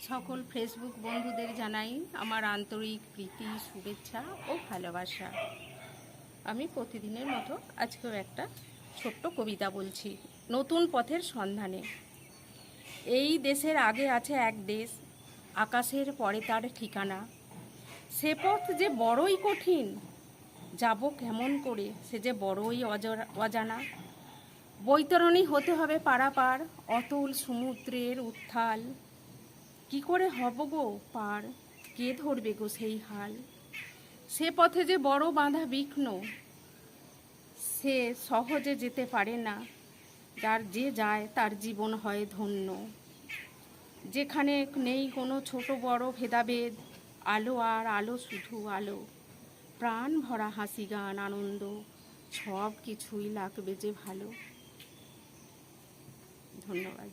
সকল ফেসবুক বন্ধুদের জানাই আমার আন্তরিক প্রীতি, শুভেচ্ছা ও ভালোবাসা। আমি প্রতিদিনের মতো আজকেও একটা ছোট্ট কবিতা বলছি। নতুন পথের সন্ধানে। এই দেশের আগে আছে এক দেশ, আকাশের পরে তার ঠিকানা। সে পথ যে বড়ই কঠিন, যাব কেমন করে, সে যে বড়ই অজানা। বৈতরণী হতে হবে পারাপার, অতল সমুদ্রের উত্থাল। কি করে হব গো পার, কে ধরবে গো সেই হাল। সে পথে যে বড় বাঁধা বিঘ্ন, সে সহজে যেতে পারে না। যার যে যায় তার জীবন হয় ধন্য। যেখানে নেই কোনো ছোট বড় ভেদাভেদ, আলো আর আলো, শুধু আলো। প্রাণ ভরা হাসি গান আনন্দ, সব কিছুই লাগবে যে ভালো। ধন্যবাদ।